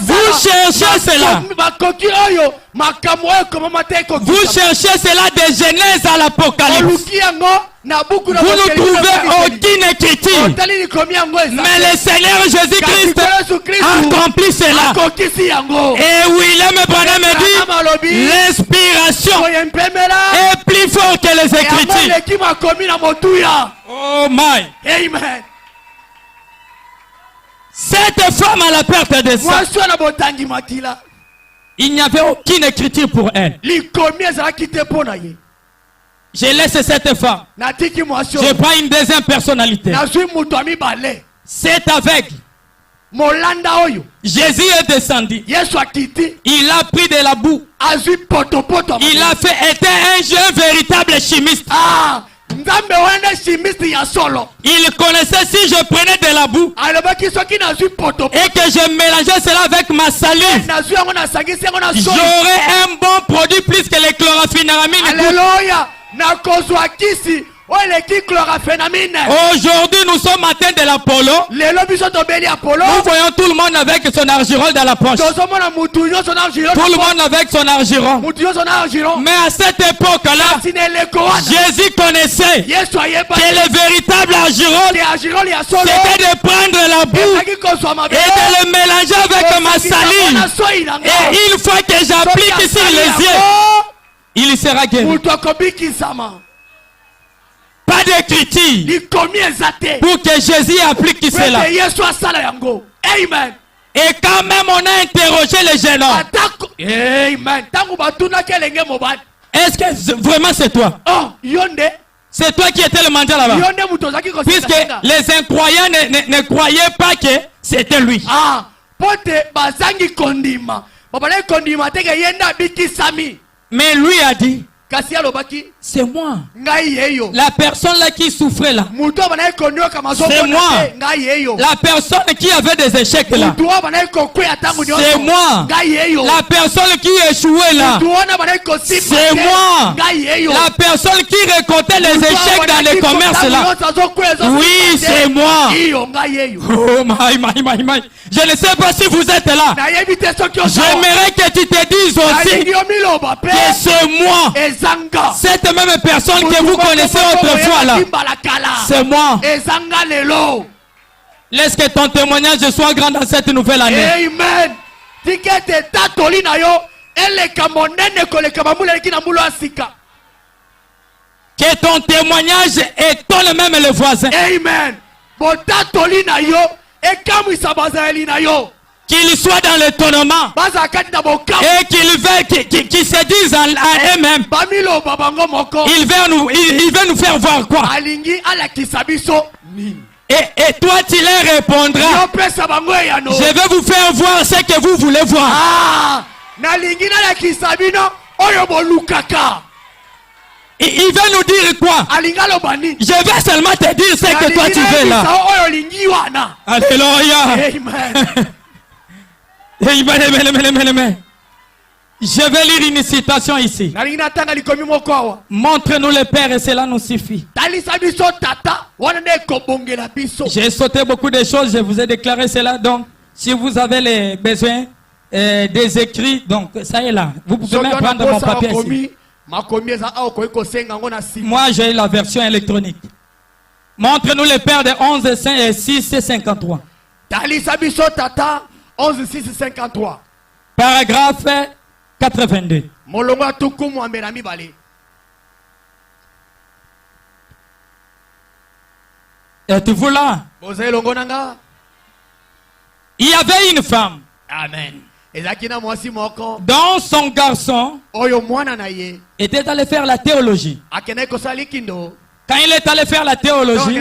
Vous cherchez cela. Vous cherchez cela de Genèse à l'Apocalypse. Vous ne trouvez aucune écriture. Mais le Seigneur Jésus-Christ accomplit cela. Et William Branham dit, l'inspiration est plus forte que les écritures. Oh my. Amen. Cette femme à la perte de sang, il n'y avait aucune écriture pour elle. Je laisse cette femme. Je prends une deuxième personnalité. C'est aveugle. Jésus est descendu. Il a pris de la boue. Il a fait était un jeune véritable chimiste. Il connaissait si je prenais de la boue et que je mélangeais cela avec ma salive, j'aurais un bon produit plus que les chloraphénamines. Alléluia. Aujourd'hui, nous sommes atteints de l'Apollo. Nous voyons tout le monde avec son argirol dans la poche. Tout le monde avec son argirol. Mais à cette époque-là, Jésus connaissait que le véritable argirol, c'était de prendre la boue et de le mélanger avec ma salive. Et une fois que j'applique sur les yeux, il sera guéri. Pas d'écriture pour que Jésus applique cela. Amen. Et quand même on a interrogé les jeunes hommes. Amen. Est-ce que vraiment c'est toi? C'est toi qui étais le mendiant là-bas. Puisque les incroyants ne croyaient pas que c'était lui. Mais lui a dit, c'est moi. La personne là qui souffrait là. C'est moi. La personne qui avait des échecs là. C'est moi. La personne qui échouait là. C'est moi. La personne qui récoltait les échecs dans les commerces là. Oui, c'est moi. Oh my. Je ne sais pas si vous êtes là. J'aimerais que tu te dises aussi que c'est moi. Cette même personne que vous connaissez autrefois là, c'est moi. Laisse que ton témoignage soit grand dans cette nouvelle année. Amen. Que ton témoignage étonne même les voisins. Amen. Qu'ils soient dans l'étonnement et qu'ils se disent à eux-mêmes, il veut nous faire voir quoi? Et toi tu leur répondras, je vais vous faire voir ce que vous voulez voir. Il veut nous dire quoi? Je vais seulement te dire ce que toi tu veux là. Alléluia. Amen. Je vais lire une citation ici. Montre-nous le Père et cela nous suffit. J'ai sauté beaucoup de choses, je vous ai déclaré cela. Donc, si vous avez les besoins des écrits, donc ça est là. Vous pouvez même prendre mon papier ici. Moi, j'ai la version électronique. Montre-nous le Père de 11, 6 et 53. 11, 6, 53. Paragraphe 82. Êtes-vous là? Il y avait une femme. Amen. Dont son garçon était allé faire la théologie. Quand il est allé faire la théologie,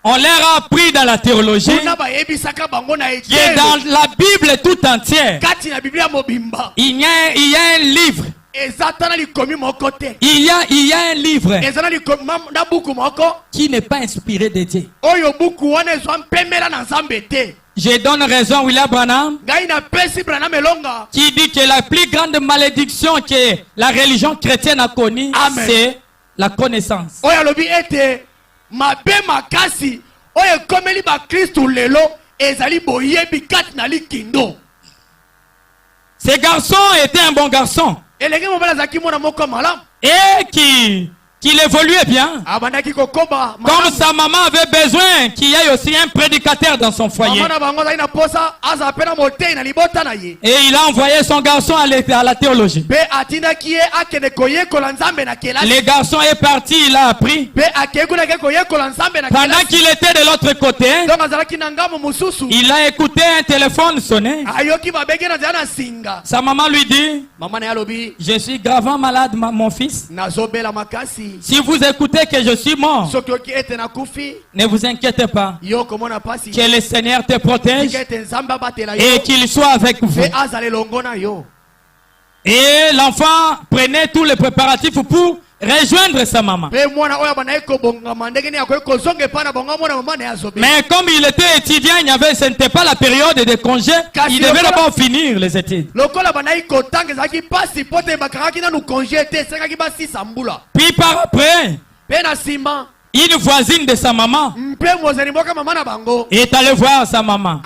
on leur a appris dans la théologie et dans la Bible tout entière, il y a un livre. Il y a un livre qui n'est pas inspiré de Dieu. Je donne raison à William Branham qui dit que la plus grande malédiction que la religion chrétienne a connue, c'est la connaissance. Ce garçon était un bon garçon. Et qu'il évoluait bien. Comme sa maman avait besoin qu'il y ait aussi un prédicateur dans son foyer. Et il a envoyé son garçon à la théologie. Le garçon est parti, il a appris. Pendant qu'il était de l'autre côté, il a écouté un téléphone sonner. Sa maman lui dit, je suis gravement malade, mon fils. Si vous écoutez que je suis mort, ne vous inquiétez pas. Que le Seigneur te protège et qu'il soit avec vous. Et l'enfant prenait tous les préparatifs pour rejoindre sa maman. Mais comme il était étudiant, ce n'était pas la période de congé. Il devait d'abord finir les études. Puis par après, une voisine de sa maman est allée voir sa maman.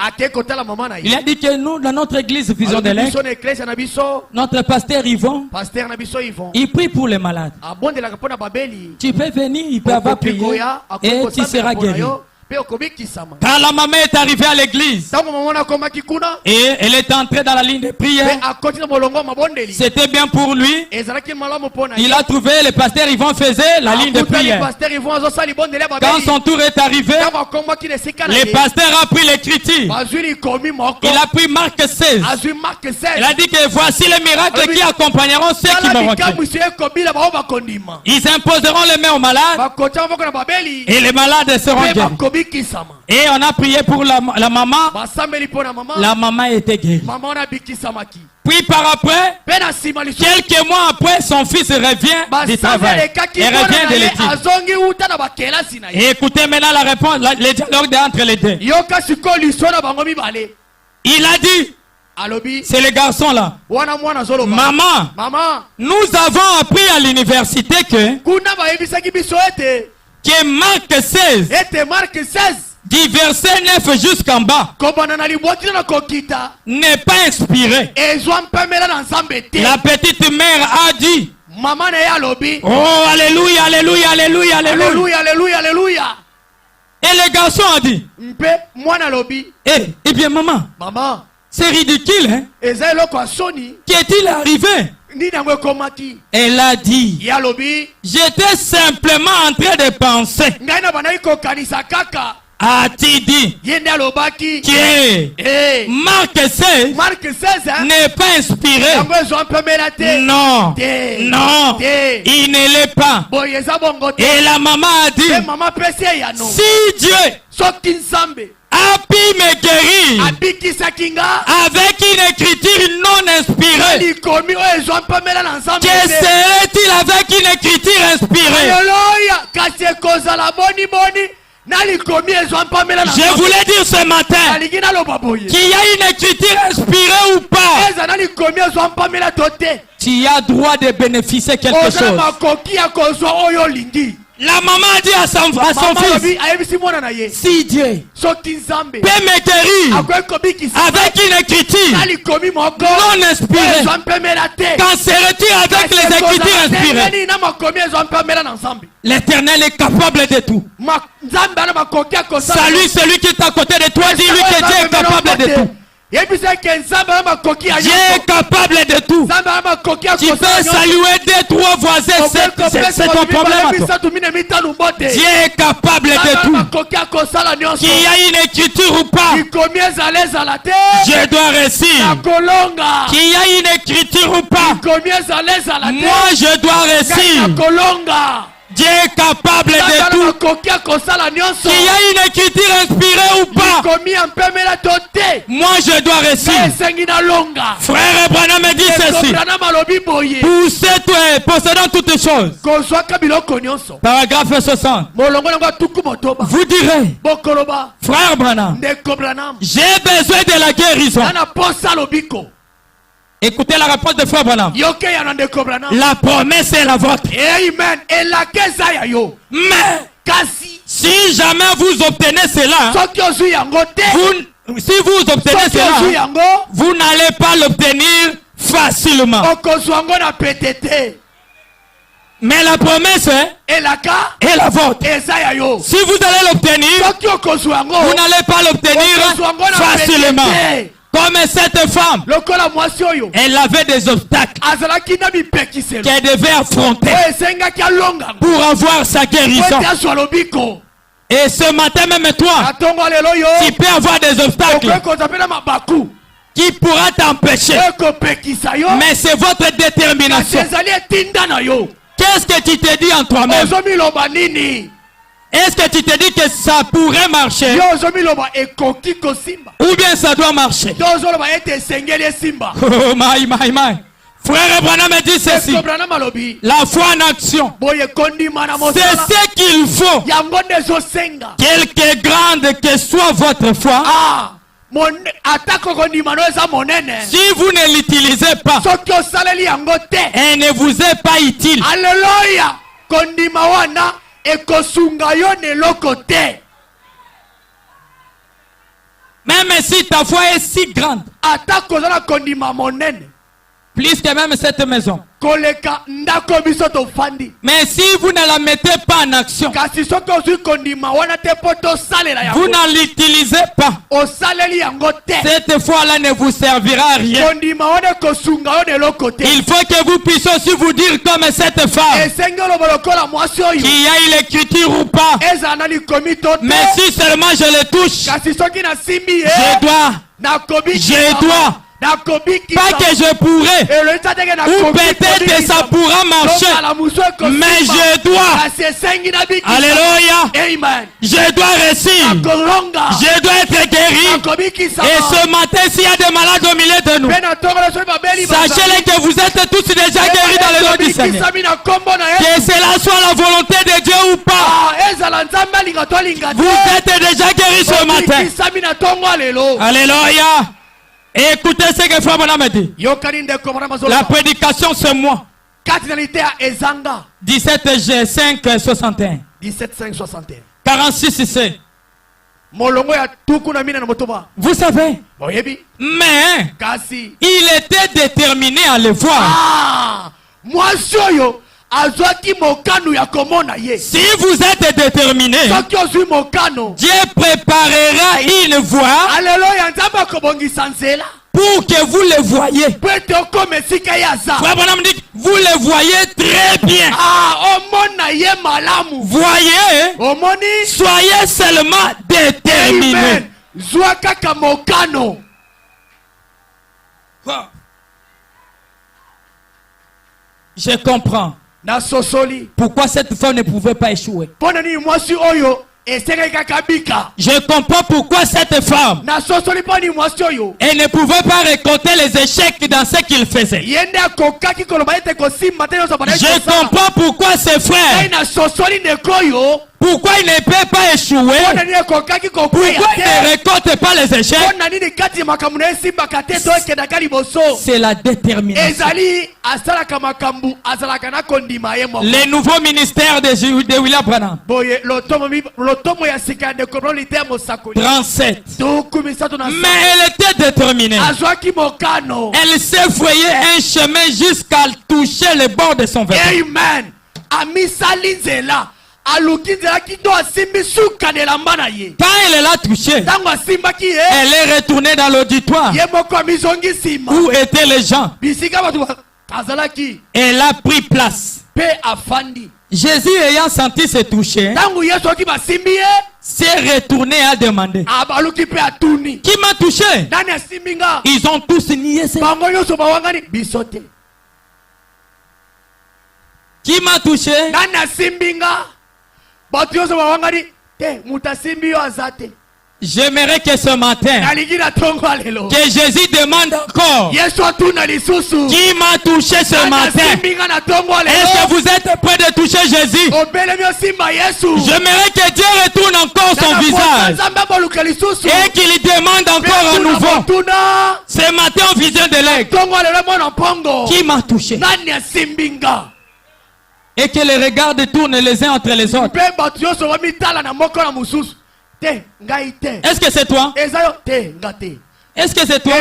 Il a dit que nous, dans notre église Vision de l'Est, notre pasteur Yvon, il prie pour les malades. Tu peux venir, il peut avoir prié et tu seras guéri. Quand la maman est arrivée à l'église et elle est entrée dans la ligne de prière, c'était bien pour lui. Il a trouvé le pasteur Yvon faisait la ligne de prière. Quand son tour est arrivé, le pasteur a pris l'écriture. Il a pris Marc 16. Il a dit que voici les miracles qui accompagneront ceux qui m'auront cru. Ils imposeront les mains aux malades et les malades seront guéris. Et on a prié pour la maman. La maman était guérie. Puis par après, quelques mois après, son fils revient du travail et revient de l'étude. Et écoutez maintenant la réponse, le dialogue entre les deux. Il a dit, c'est le garçon là, maman, nous avons appris à l'université que Marc 16, du verset 9 jusqu'en bas, n'est pas inspiré. La petite mère a dit, oh alléluia, alléluia, alléluia, alléluia, alléluia, alléluia. Et le garçon a dit, eh bien maman, c'est ridicule, hein? Qu'est-il arrivé? Elle a dit, j'étais simplement en train de penser. A-t-il dit que Marc 16 n'est pas inspiré? Non, non, il ne l'est pas. Et la maman a dit, si Dieu a pu me guérir avec une écriture non inspirée, que serait-il avec une écriture inspirée? Je voulais dire ce matin qu'il y a une écriture inspirée ou pas. Tu as droit de bénéficier quelque chose. La maman a dit à son fils, si Dieu peut me guérir avec une écriture non inspirée, qu'en serait-il avec les écritures inspirées? L'Éternel est capable de tout. Salut celui qui est à côté de toi, dis-lui que Dieu est capable de tout. Dieu est capable de tout. Tu peux saluer deux, trois voisins, c'est ton problème. Dieu est capable de tout. Qu'il y a une écriture ou pas, je dois réussir. Qu'il y a une écriture ou pas, moi je dois réussir. Dieu est capable de tout. Qu'il y a une écriture inspirée ou pas, moi je dois réussir. Frère Branham me dit ceci, possédant toutes choses. Paragraphe 60. Vous direz, frère Branham, j'ai besoin de la guérison. Écoutez la réponse de frère Branham. La promesse est la vôtre. Amen. Mais si jamais vous obtenez cela, Si vous obtenez cela, vous n'allez pas l'obtenir facilement. Mais la promesse est la vôtre. Si vous allez l'obtenir, vous n'allez pas l'obtenir facilement. Comme cette femme, elle avait des obstacles qu'elle devait affronter pour avoir sa guérison. Et ce matin même toi, tu peux avoir des obstacles qui pourra t'empêcher. Mais c'est votre détermination. Qu'est-ce que tu te dis en toi-même? Est-ce que tu te dis que ça pourrait marcher? Ou bien ça doit marcher? Oh my. Frère Branham me dit ceci. La foi en action, c'est ce qu'il faut. Quelque grande que soit votre foi, si vous ne l'utilisez pas, elle ne vous est pas utile. Alléluia. Même si ta foi est si grande, plus que même cette maison, mais si vous ne la mettez pas en action, vous n'en l'utilisez pas, cette foi-là ne vous servira à rien. Il faut que vous puissiez aussi vous dire comme cette femme, qu'il y a une écriture ou pas, mais si seulement je le touche, je dois, pas que je pourrais, ou peut-être que ça pourra marcher, mais je dois. Alléluia. Je dois réussir. Je dois être guéri. Et ce matin, s'il y a des malades au milieu de nous, sachez que vous êtes tous déjà guéris dans le nom du Seigneur. Que cela soit la volonté de Dieu ou pas, vous êtes déjà guéris ce matin. Alléluia. Écoutez ce que Frère Branham dit. La prédication ce mois, 17G561. 46 ici. Vous savez, mais il était déterminé à le voir. Si vous êtes déterminé, Dieu préparera une voie pour que vous le voyez. Frère Branham dit, vous le voyez très bien. Voyez, soyez seulement déterminé. Je comprends pourquoi cette femme ne pouvait pas échouer. Je comprends pourquoi cette femme, elle ne pouvait pas récolter les échecs dans ce qu'il faisait. Je comprends pourquoi ses frères, pourquoi il ne peut pas échouer, pourquoi il ne récolte pas les échecs. C'est la détermination. Le nouveau ministère de William Branham, 37. Mais elle était déterminée. Elle s'est frayée un chemin jusqu'à toucher le bord de son vêtement. Amen. Quand elle l'a touché, elle est retournée dans l'auditoire où étaient les gens. Elle a pris place. Jésus ayant senti se toucher, s'est retourné à demander, qui m'a touché? Ils ont tous nié ça. Qui m'a touché? J'aimerais que ce matin, que Jésus demande encore, qui m'a touché ce matin? Est-ce que vous êtes prêts de toucher Jésus? J'aimerais que Dieu retourne encore son visage et qu'il demande encore à nouveau. Ce matin en vision de l'aigle, qui m'a touché? Et que les regards tournent les uns entre les autres. Est-ce que c'est toi? Est-ce que c'est toi?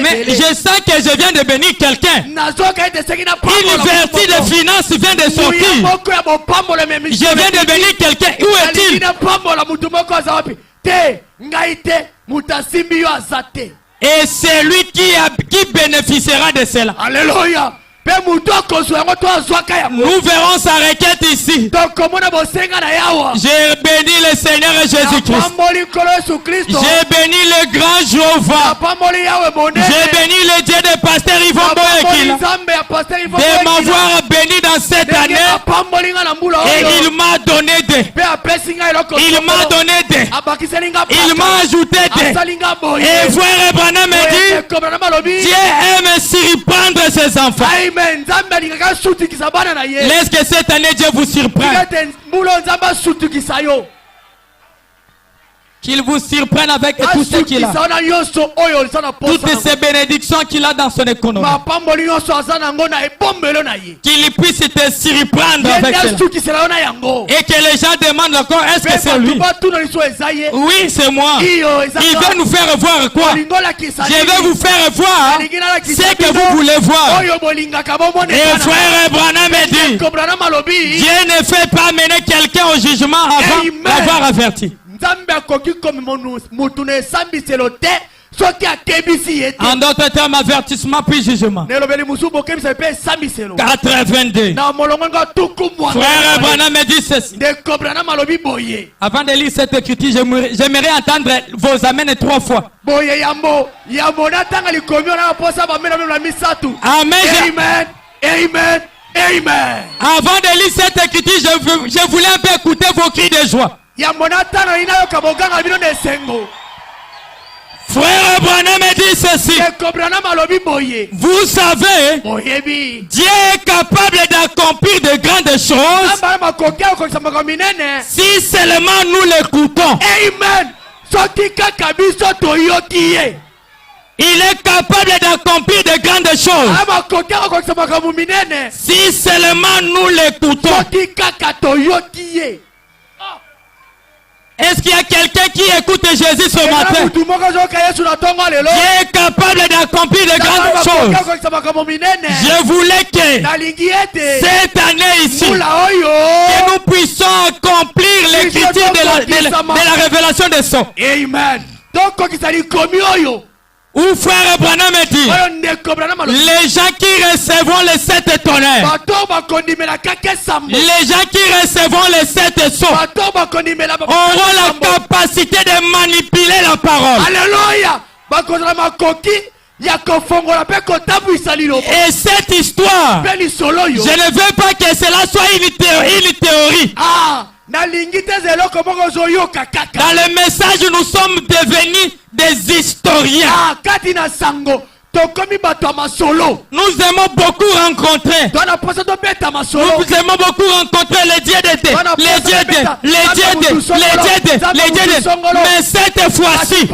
Mais je sens que je viens de bénir quelqu'un. Une vertu de finances vient de sortir. Je viens de bénir quelqu'un. Où est-il? Et c'est lui qui bénéficiera de cela. Alléluia. Nous verrons sa requête ici. J'ai béni le Seigneur Jésus-Christ. J'ai béni le grand Jéhovah. J'ai béni le Dieu de pasteur Yvon Boekila de m'avoir béni dans cette année. Et il m'a donné des. Il m'a donné des. Il m'a ajouté des. Et frère Branham me dit, Dieu aime surprendre ses enfants. Laisse que cette année Dieu vous surprenne. Qu'il vous surprenne avec tout ce qu'il a. Toutes ces bénédictions qu'il a dans son économie. Qu'il puisse te surprendre avec cela. Et que les gens demandent encore, est-ce que c'est lui? Oui, c'est moi. Il veut nous faire voir quoi? Je vais vous faire voir ce que vous voulez voir. Et frère Branham me dit, Dieu ne fait pas mener quelqu'un au jugement avant d'avoir averti. En d'autres termes, avertissement puis jugement. 82. Frère Branham me dit ceci. Avant de lire cette écriture, j'aimerais entendre vos amens 3 fois. Amen. Amen. Amen. Avant de lire cette écriture, je voulais un peu écouter vos cris de joie. Frère Branham me dit ceci. Vous savez, Dieu est capable d'accomplir de grandes choses si seulement nous l'écoutons. Amen. Il est capable d'accomplir de grandes choses si seulement nous l'écoutons. Est-ce qu'il y a quelqu'un qui écoute Jésus ce matin? Dieu est capable d'accomplir de grandes choses. Je voulais que cette année ici, que nous puissions accomplir l'écriture de la révélation des sons. Amen. Où frère Branham me dit, les gens qui recevront les 7 tonnerres, les gens qui recevront les 7 sons auront la capacité de manipuler la parole. Alléluia. Et cette histoire, je ne veux pas que cela soit une théorie. Dans le message, nous sommes devenus des historiens. Nous aimons beaucoup rencontrer. Nous aimons beaucoup rencontrer les dieux d'été, les dieux. Mais cette fois-ci, je ne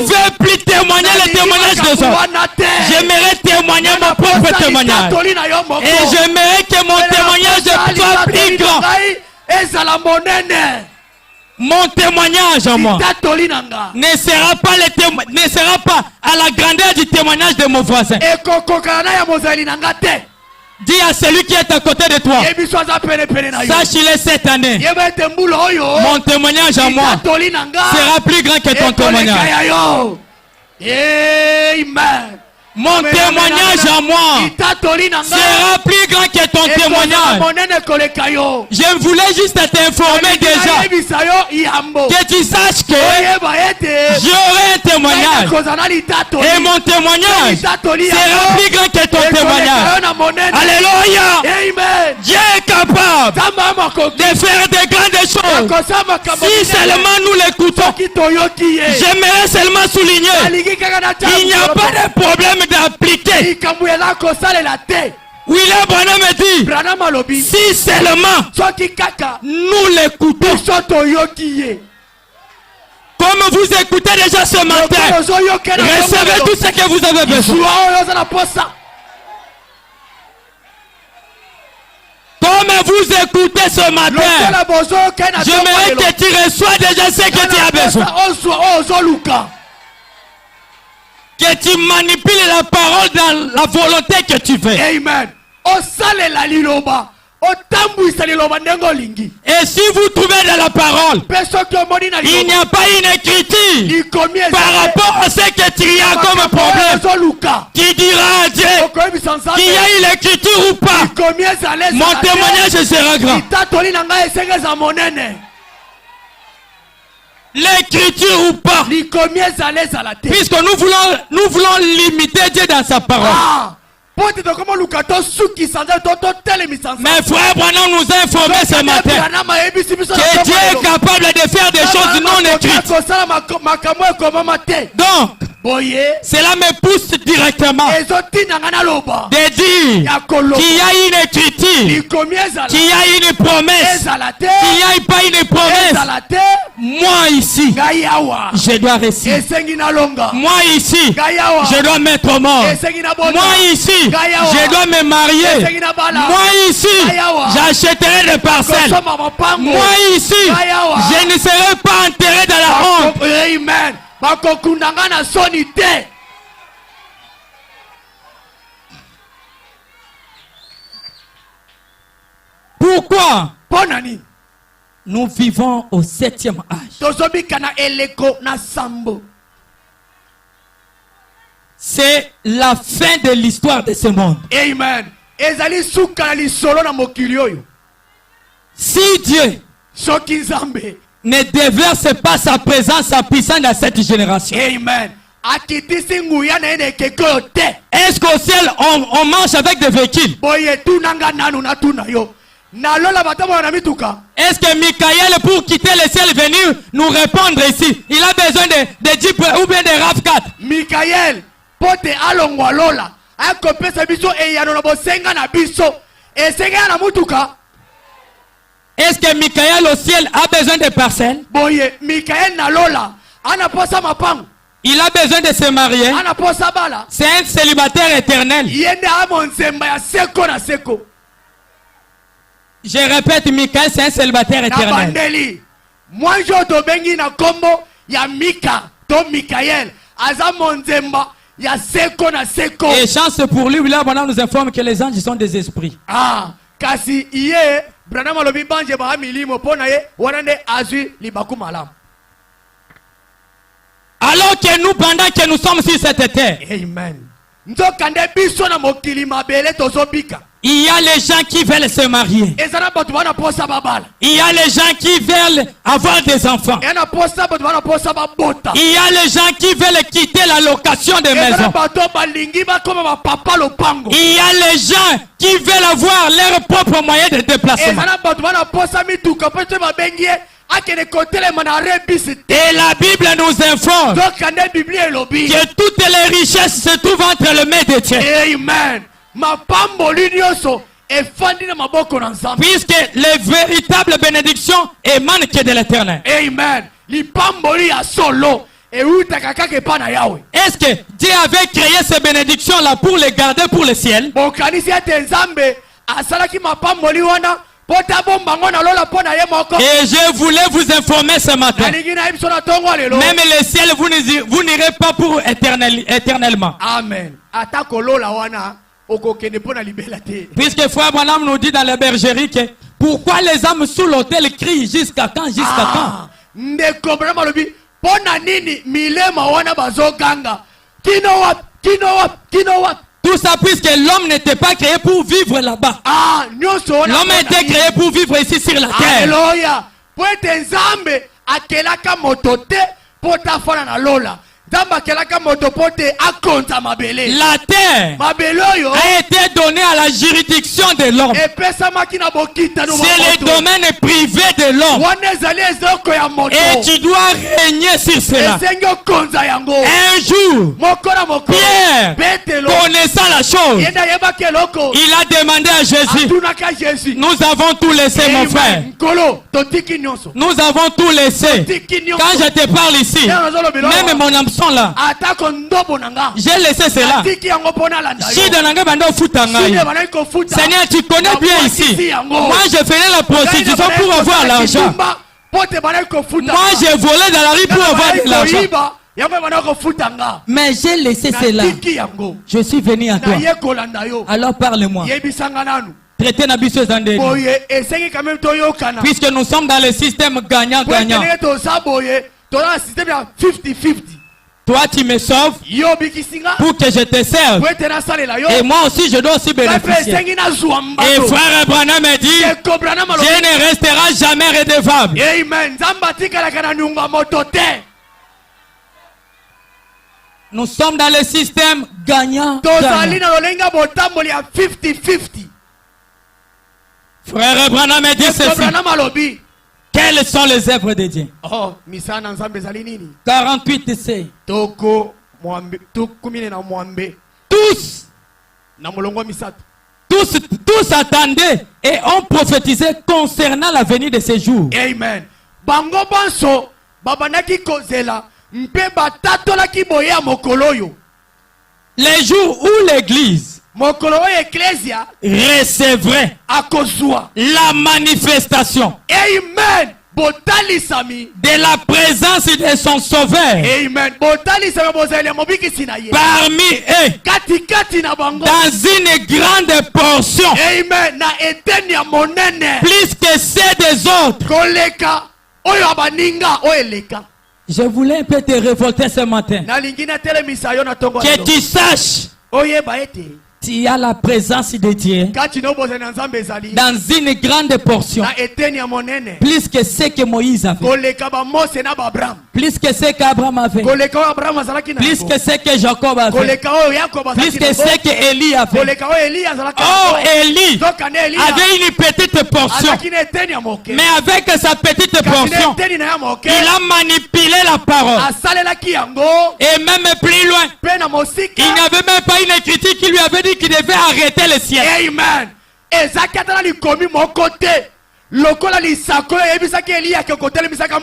veux plus témoigner le témoignage des hommes. J'aimerais témoigner mon propre témoignage. Et j'aimerais que mon témoignage soit plus grand. Mon témoignage en moi ne sera pas à la grandeur du témoignage de mon voisin. Dis à celui qui est à côté de toi, sache-le cette année, mon témoignage en moi sera plus grand que ton témoignage. Amen. Mon témoignage en moi sera plus grand que ton témoignage. Je voulais juste t'informer déjà que tu saches que j'aurai un témoignage. Et mon témoignage sera plus grand que ton témoignage. Alléluia. Dieu est capable de faire de grandes choses si seulement nous l'écoutons. J'aimerais seulement souligner, il n'y a pas de problème d'appliquer. William Branham me dit, si seulement nous l'écoutons, comme vous écoutez déjà ce matin, recevez tout ce que vous avez besoin. Comme vous écoutez ce matin, j'aimerais que tu reçois déjà ce que tu as besoin. Que tu manipules la parole dans la volonté que tu veux. Amen. Et si vous trouvez dans la parole, il n'y a pas une écriture par rapport à ce que tu as comme problème qui dira à Dieu qu'il y a une écriture ou pas. Mon témoignage sera grand. L'écriture ou pas. Puisque nous voulons limiter Dieu dans sa parole. Mais frère Branham nous a informé ce matin que Dieu est capable de faire des choses non écrites. Donc, cela me pousse directement de dire qu'il y a une écriture, qu'il y a une promesse, qu'il n'y a pas une promesse. Moi ici, je dois réussir. Moi ici, je dois mettre mort. Moi ici, je dois me marier. Moi ici, j'achèterai des parcelles. Moi ici, je ne serai pas enterré dans la honte. Amen. Pourquoi nous vivons au 7e âge? C'est la fin de l'histoire de ce monde. Amen. Si Dieu ne déverse pas sa présence, sa puissance dans cette génération, amen, est-ce qu'au ciel on marche avec des véhicules? Est-ce que Michael, pour quitter le ciel, venir nous répondre ici, il a besoin de Jeep ou bien de RAV4? Michael, pote alongwa lola, akopesa biso eyano na bosenga na biso, esenga na mutuka. Est-ce que Michael au ciel a besoin de parcelles? Boye, Michael na lola, anaposa mapangu. Il a besoin de se marier. Anaposa bala. C'est un célibataire éternel. Yende amonzemba ya seko na seko. Je répète, Michael, c'est un célibataire éternel. Moi, je te bengi na kombo ya Mika, to Michael, aza monzemba ya seko na seko. Et chance pour lui, là, Branham nous informe que les anges sont des esprits. Ah, kasi iye, Branham alobi banje ba milimo pona ye, wanande azui libaku malam. Alors que nous, pendant que nous sommes sur cette terre, amen. Nzokande biso na mokili mabele tozobika. Il y a les gens qui veulent se marier. Il y a les gens qui veulent avoir des enfants. Il y a les gens qui veulent quitter la location de maison. Il y a les gens qui veulent avoir leurs propres moyens de déplacement. Et la Bible nous informe que toutes les richesses se trouvent entre les mains de Dieu. Amen. Puisque les véritables bénédictions émanent que de l'Éternel. Amen. Est-ce que Dieu avait créé ces bénédictions-là pour les garder pour le ciel? Et je voulais vous informer ce matin. Même le ciel, vous n'irez pas pour éternellement. Amen. Puisque Frère Branham nous dit dans la bergerie que pourquoi les âmes sous l'autel crient jusqu'à quand? Jusqu'à quand? Tout ça puisque l'homme n'était pas créé pour vivre là-bas. L'homme a été créé pour vivre ici sur la terre. Alléluia. La terre a été donnée à la juridiction de l'homme. C'est le domaine privé de l'homme. Et tu dois régner sur cela. Un jour, Pierre, connaissant la chose, il a demandé à Jésus, nous avons tout laissé, mon frère. Nous avons tout laissé. Quand je te parle ici, même mon âme poisson là. J'ai laissé cela. Seigneur, tu connais bien ici. Moi, je faisais la prostitution pour avoir l'argent. Moi, j'ai volé dans la rue pour avoir de l'argent. Mais j'ai laissé cela. Je suis venu à toi. Alors parle-moi. Traitez na biso zandeli. Puisque nous sommes dans le système gagnant-gagnant. Toi tu me sauves pour que je te serve. Et moi aussi je dois aussi bénéficier. Et frère Branham me dit, Dieu ne restera jamais redevable. Amen. Nous sommes dans le système gagnant-gagnant. Frère Branham me dit ceci. Quelles sont les œuvres de Dieu? 48c. Tous attendaient et ont prophétisé concernant la venue de ces jours. Amen. Bango banso babanaki kozela mpe batatolaki boya mokoloyo. Les jours où l'église recevrait la manifestation de la présence de son sauveur. Amen. Parmi eux, dans une grande portion, amen, plus que ceux des autres. Je voulais un peu te révolter ce matin. Que tu saches, il y a la présence de Dieu dans une grande portion, plus que ce que Moïse avait, plus que ce qu'Abraham avait, plus que ce que Jacob avait, plus que ce que Élie avait. Oh, Élie avait une petite portion, mais avec sa petite portion, il a manipulé la parole. Et même plus loin, il n'y avait même pas une écriture qui lui avait dit qu'il devait arrêter le ciel. Amen.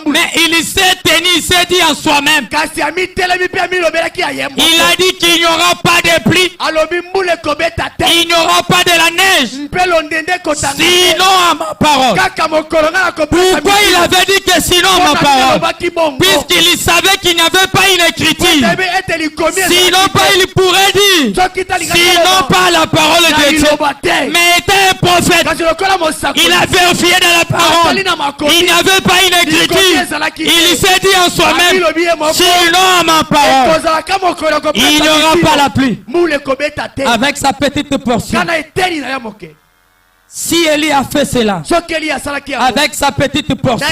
Mais il s'est tenu, il s'est dit en soi-même. Il a dit qu'il n'y aura pas de pluie. Il n'y aura pas de la neige. Sinon à ma parole. Pourquoi il avait dit que sinon à ma parole? Puisqu'il savait qu'il n'y avait pas une écriture. Sinon pas il pourrait dire. Sinon pas la parole de Dieu. Mais était un prophète. Il a vérifié dans la parole. Il n'y avait pas une écriture. Il s'est dit en soi-même, sinon à ma parole, il n'y aura pas la pluie. Avec sa petite portion. Si Élie a fait cela avec sa petite portion,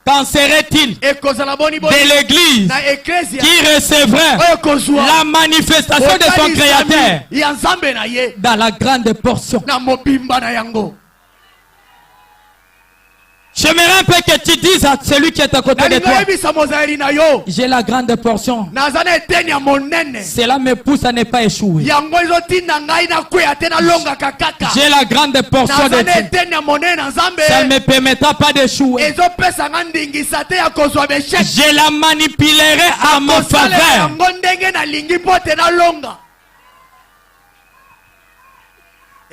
qu'en serait-il de l'église qui recevrait la manifestation de son créateur dans la grande portion? J'aimerais un peu que tu dises à celui qui est à côté de toi, j'ai la grande portion. Cela me pousse à ne pas échouer. J'ai la grande portion de Dieu. Ça ne me permettra pas d'échouer. Je la manipulerai à ma faveur.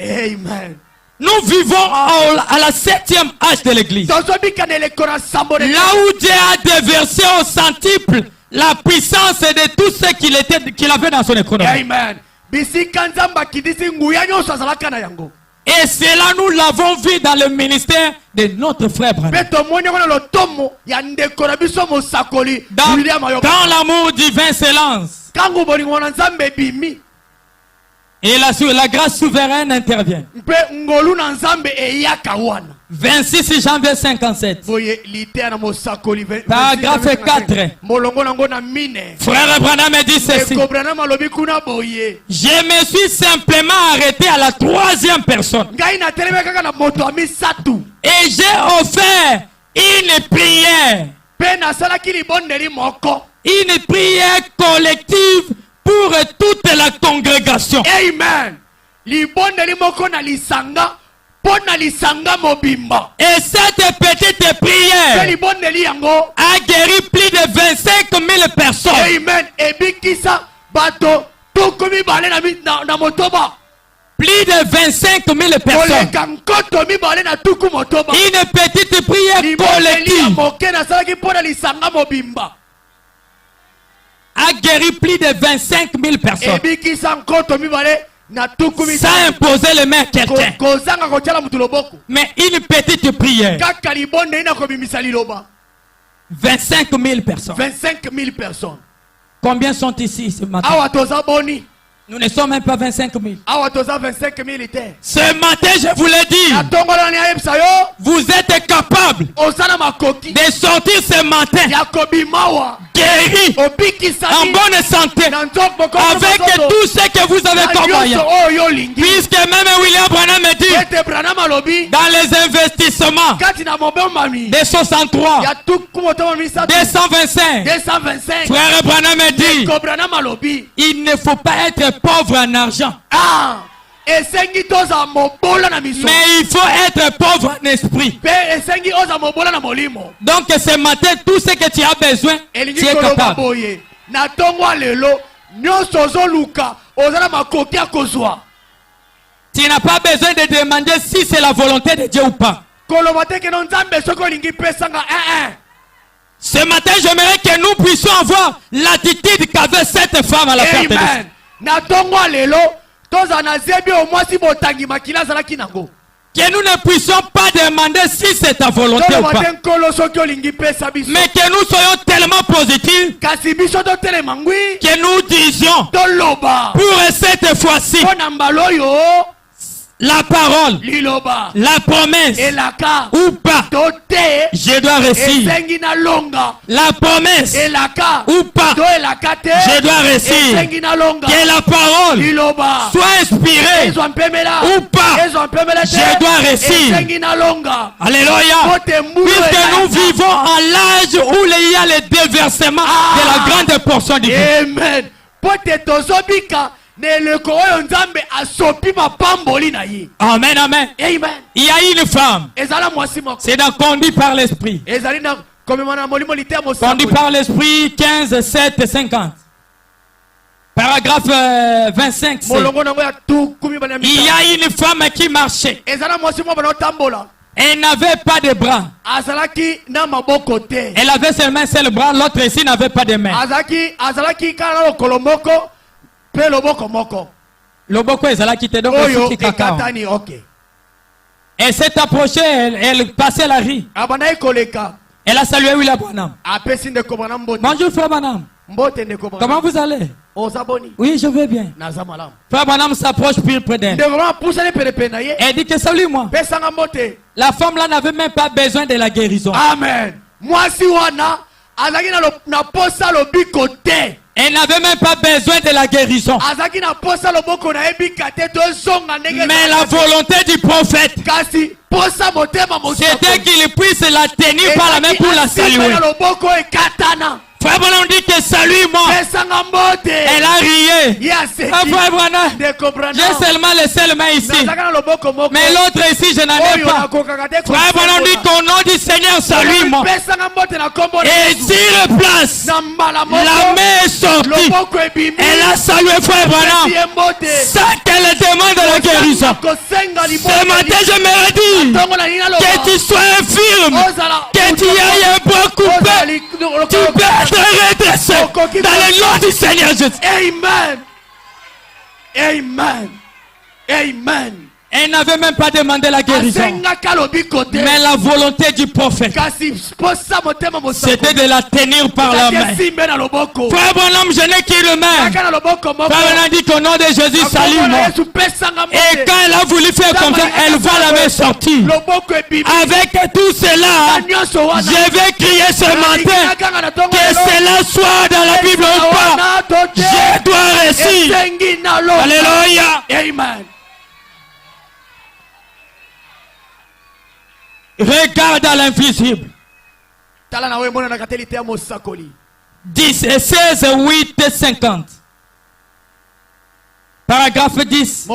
Amen. Nous vivons à la 7e âge de l'église. Là où Dieu a déversé au centuple la puissance de tout ce qu'il avait dans son économie. Amen. Et cela nous l'avons vu dans le ministère de notre frère Branham. Quand l'amour divin s'élance et la grâce souveraine intervient. 26 janvier 57. Paragraphe 4. Frère Branham me dit ceci. Je me suis simplement arrêté à la 3e personne. Et j'ai offert une prière. Une prière collective pour toute la congrégation. Amen. Et cette petite prière a guéri plus de 25 000 personnes. Amen. Plus de 25 000 personnes. Une petite prière collective a guéri plus de 25 000 personnes. Sans imposer les mains à quelqu'un. Mais une petite prière. 25 000 personnes. 25 000 personnes. Combien sont ici ce matin? Nous ne sommes même pas 25 000. Ce matin, je vous l'ai dit. Vous êtes capable de sortir ce matin guéri, en bonne santé, avec tout ce que vous avez comme moyen. Puisque même William Branham me dit, dans les investissements des 63, 225, frère Branham me dit, il ne faut pas être pauvre en argent. Mais il faut être pauvre en esprit. Donc ce matin, tout ce que tu as besoin, tu es capable. Tu n'as pas besoin de demander si c'est la volonté de Dieu ou pas. Ce matin, j'aimerais que nous puissions avoir l'attitude qu'avait cette femme à la perte de vue. Que nous ne puissions pas demander si c'est ta volonté ou pas. Mais que nous soyons tellement positifs que nous disions pour cette fois-ci la parole, la promesse ou pas, je dois réussir. La promesse ou pas, je dois réussir. Que la parole soit inspirée ou pas, je dois réussir. Alléluia. Puisque nous vivons à l'âge où il y a le déversement de la grande portion du vie. Amen. Amen, amen. Il y a une femme. C'est donc conduit par l'esprit. Conduit par l'esprit 15, 7, 50. Paragraphe 25. Il y a une femme qui marchait. Elle n'avait pas de bras. Elle avait seulement un seul bras, l'autre ici n'avait pas de main. Loboko ezalaki te donc osuki kaka. Elle s'est approchée, elle passait la rue. Elle a salué William Branham. Bonjour frère Branham. Comment vous allez? Oui, je vais bien. Frère Branham s'approche plus près d'elle. Elle dit que salue-moi. La femme là n'avait même pas besoin de la guérison. Amen. Elle n'avait même pas besoin de la guérison. Mais la volonté du prophète, c'était qu'il puisse la tenir par la main pour la saluer. Frère Branham dit que salue-moi. Elle a rié. Frère Branham, j'ai seulement les seules mains ici. Mais l'autre ici, je n'en ai pas. Frère Branham dit qu'au nom du Seigneur, salue-moi. Et sur place, la main est sortie. Elle a salué Frère Branham sans qu'elle demande la guérison. Ce matin, je me redis que tu sois infirme, que tu aies un bras coupé, tu peux être redressé dans le nom du Seigneur Jésus. Amen. Amen. Amen. Elle n'avait même pas demandé la guérison. Mais la volonté du prophète, c'était de la tenir par la main. Frère Branham, je n'ai qu'une main. Frère Branham dit qu'au nom de Jésus, salue-moi. Et quand elle a voulu faire comme ça, elle voit la main sortir. Avec tout cela, je vais crier ce matin que cela soit dans la Bible ou pas. Je dois réussir. Alléluia. Amen. Regarde à l'invisible. 10 et 16, 8 et 50. Paragraphe 10.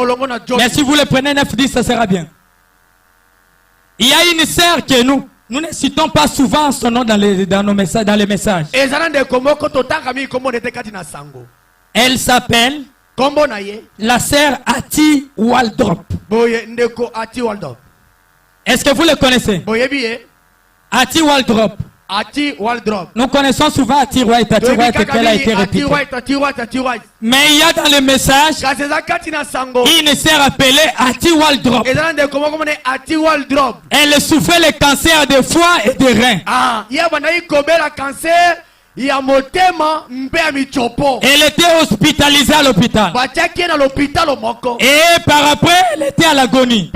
Mais si vous le prenez 9, 10, ça sera bien. Il y a une sœur que nous ne citons pas souvent son nom dans nos messages, dans les messages. Elle s'appelle la sœur Ati Waldrop. Est-ce que vous le connaissez? Ati Waldrop. Nous connaissons souvent Ati White qu'elle a été répétée. Mais il y a dans le message une sœur appelée Ati Waldrop. Elle souffrait le cancer de foie et de rein. Elle était hospitalisée à l'hôpital. Et par après, elle était à l'agonie.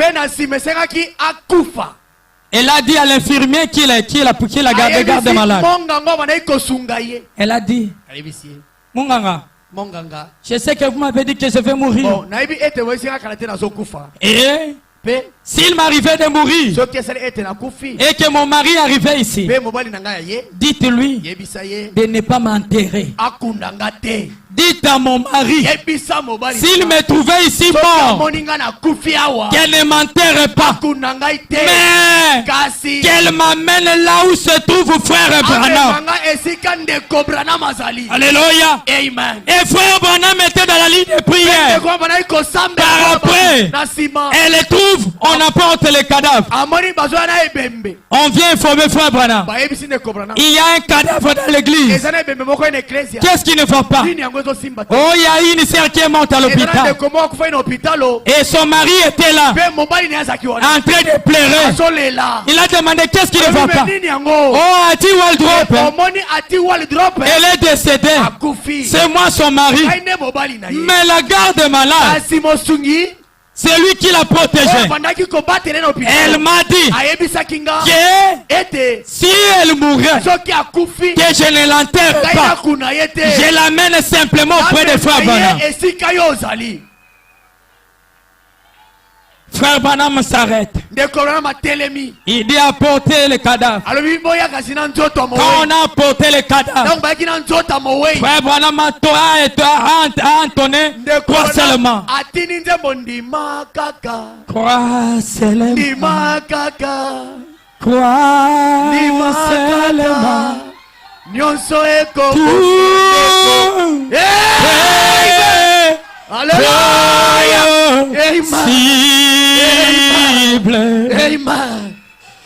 Elle a dit à l'infirmier qui la garde malade. Elle a dit, Munganga, je sais que vous m'avez dit que je vais mourir. Et s'il m'arrivait de mourir et que mon mari arrivait ici, dites-lui de ne pas m'enterrer. Dites à mon mari, s'il me trouvait ici mort, qu'elle ne m'enterre pas, mais qu'elle m'amène là où se trouve frère Branham. Alléluia. Amen. Et frère Branham était dans la ligne de prière. Par après, elle trouve, on apporte les cadavres. On vient informer frère Branham. Il y a un cadavre dans l'église. Qu'est-ce qui ne va pas? Oh, il y a une sœur qui est morte à l'hôpital. Et son mari était là, en train de pleurer. Il a demandé qu'est-ce qui ne va pas. Oh, Ati Waldrop, elle est décédée. C'est moi son mari. Mais la garde malade, c'est lui qui l'a protégée. Elle m'a dit que si elle mourait, que je ne l'enterre pas, je l'amène simplement auprès de Frère Branham. Frère Branham s'arrête. Il dit apporter les cadavres. Quand on a apporté les cadavres, Frère Branham a entonné croix seulement. Croix seulement. Croix seulement.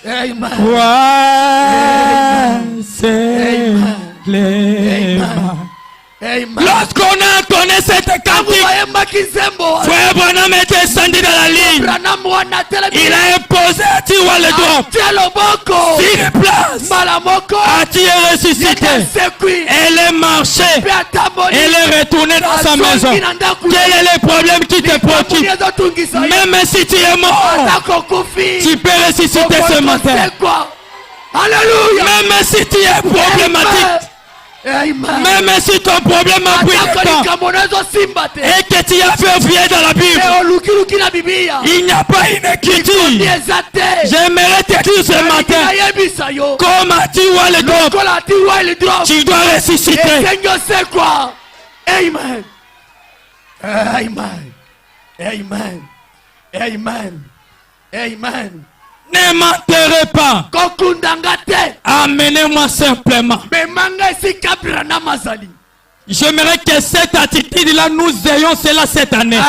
Amen. Amen. Lorsqu'on a entonné cette cantique, Frère Branham est descendu dans la ligne. Il a imposé Ati Waldrop sur place. Ati est ressuscité. Elle est marchée. Elle est retournée dans sa maison. Quel est le problème qui te préoccupe? Même si tu es mort, tu peux ressusciter ce matin. Alléluia. Même si tu es problématique. Amen. Même si ton problème a pris le temps et que tu as fait oublier dans la Bible, il n'y a pas une écriture. J'aimerais te dire ce matin, comme Ati Waldrop, tu dois ressusciter. Amen. Amen. Amen. Amen. Amen. Ne m'enterrez pas. Amenez-moi simplement. J'aimerais que cette attitude-là, nous ayons cela cette année.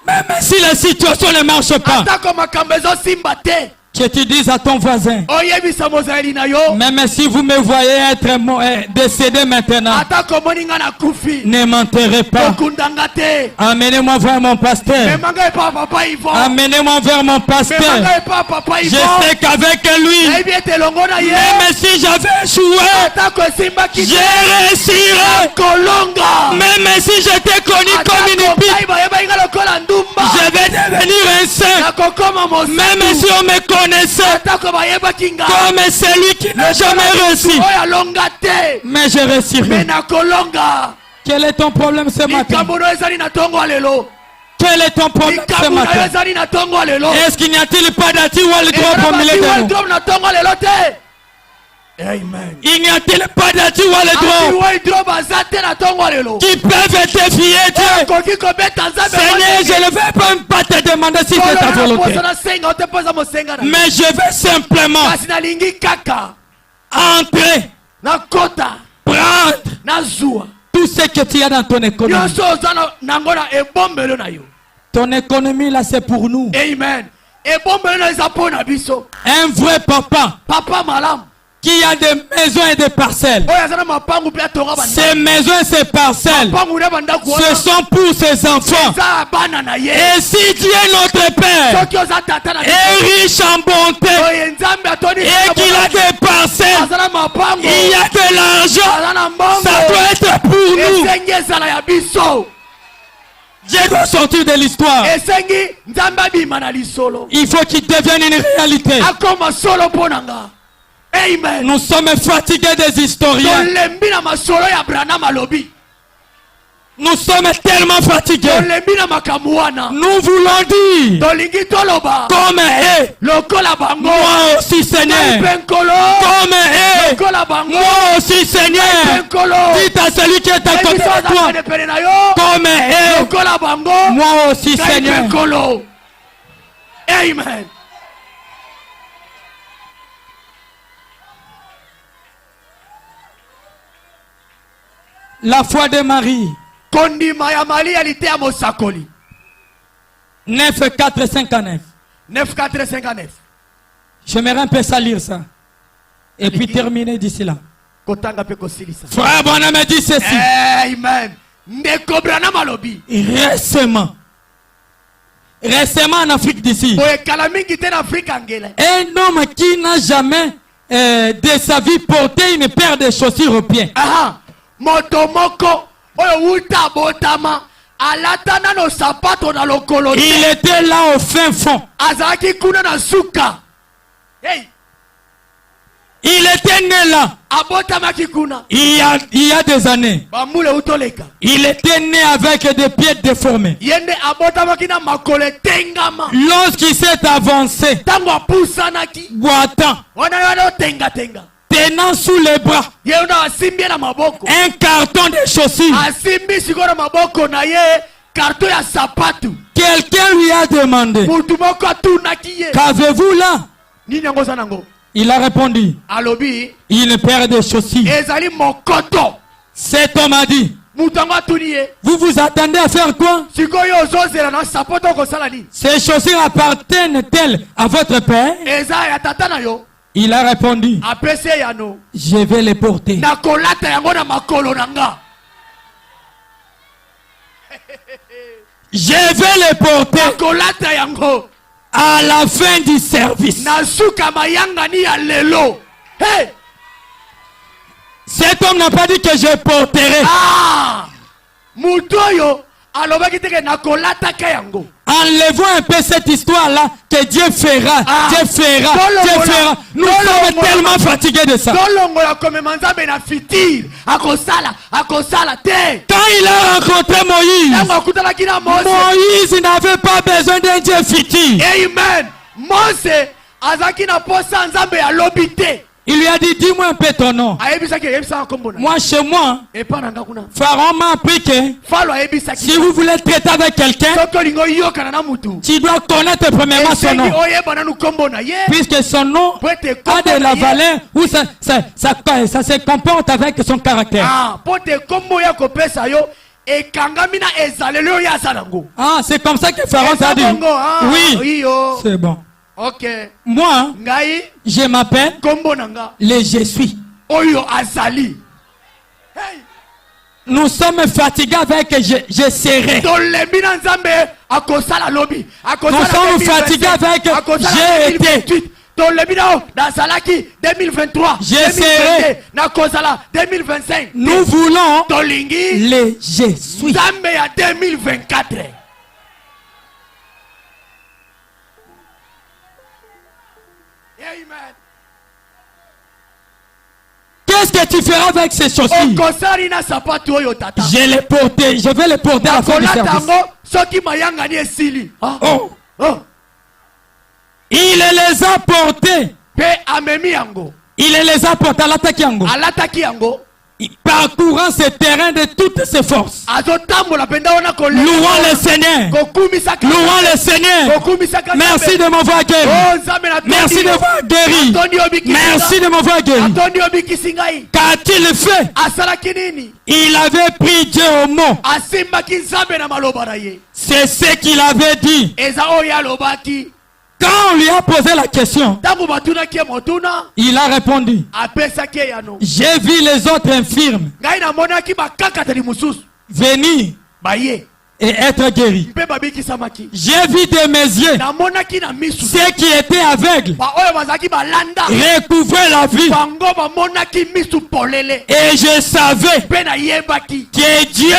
Même si la situation ne marche pas, que tu dises à ton voisin, même si vous me voyez être décédé maintenant, ne m'enterrez pas. Amenez-moi vers mon pasteur. Amenez-moi vers mon pasteur. Je sais qu'avec lui, même si j'avais échoué, je réussirai. Même si j'étais connu comme une pipe, je vais devenir un saint. Même si on me connaît comme celui qui n'a jamais réussi, mais je réussirai. Quel est ton problème ce matin? Quel est ton problème ce matin? Est-ce qu'il n'y a-t-il pas d'Ati Waldrop au milieu de nous? Amen. Il n'y a-t-il pas d'anti-wall qui peuvent défier Dieu? Seigneur, je ne vais pas te demander si c'est ta volonté. Mais je vais simplement entrer, prendre tout ce que tu as dans ton économie. Ton économie là, c'est pour nous. Amen. Un vrai papa qui a des maisons et des parcelles. Ces maisons et ces parcelles, ce sont pour ses enfants. Et si Dieu notre Père est riche en bonté et qu'il a des parcelles, il y a de l'argent, ça doit être pour nous. Dieu doit sortir de l'histoire. Il faut qu'il devienne une réalité. Amen. Nous sommes fatigués des historiens. Nous sommes tellement fatigués. Nous voulons dire comme est. Moi aussi, Seigneur. Comme est. Moi aussi, Seigneur. Dites à celui qui est à côté de toi. Comme est. Moi aussi, Seigneur. Amen. La foi de Marie. 9, 4, 59. 9, 4, 59. J'aimerais un peu ça lire ça. Et puis terminer d'ici là. Frère Branham me dit ceci. Amen. Récemment en Afrique d'ici. Un homme qui n'a jamais de sa vie porté une paire de chaussures aux pieds. Il était là au fin fond. Il était né là. Il y a des années. Il était né avec des pieds déformés. Lorsqu'il s'est avancé, boitant, tenant sous les bras un carton de chaussures, quelqu'un lui a demandé, qu'avez-vous là? Il a répondu, une paire de chaussures. Cet homme a dit, vous vous attendez à faire quoi? Ces chaussures appartiennent-elles à votre père? Il a répondu, je vais les porter. Je vais les porter à la fin du service. Cet homme n'a pas dit que je porterai. Enlevons un peu cette histoire-là que Dieu fera. Dieu fera. Dieu fera. Nous sommes tellement fatigués de ça. Quand il a rencontré Moïse, Moïse n'avait pas besoin d'un Dieu fictif. Amen. Il lui a dit, dis-moi un peu ton nom. Moi, chez moi, Pharaon m'a appris que si vous voulez traiter avec quelqu'un, tu dois connaître premièrement son nom. Puisque son nom a de la valeur, où ça se comporte avec son caractère. Ah, c'est comme ça que Pharaon t'a dit. Oui, c'est bon. Ok. Moi, je m'appelle le Je suis. Nous sommes fatigués avec je serai. Nous sommes fatigués avec j'ai été. 2023, je serai. 2025. Nous voulons le je suis. 2024. Amen. Qu'est-ce que tu feras avec ces chaussures? Je les porter. Je vais les porter à la fin du service. Il les a portés Il les apporte à l'attaque yango. Parcourant ce terrain de toutes ses forces. Louons le Seigneur. Louons le Seigneur. Merci de m'avoir guéri. Merci de m'avoir guéri. Merci de m'avoir guéri. Qu'a-t-il fait? Il avait pris Dieu au mot. C'est ce qu'il avait dit. Quand on lui a posé la question, il a répondu, j'ai vu les autres infirmes venir et être guéris. J'ai vu de mes yeux ceux qui étaient aveugles recouvrer la vie. Et je savais que Dieu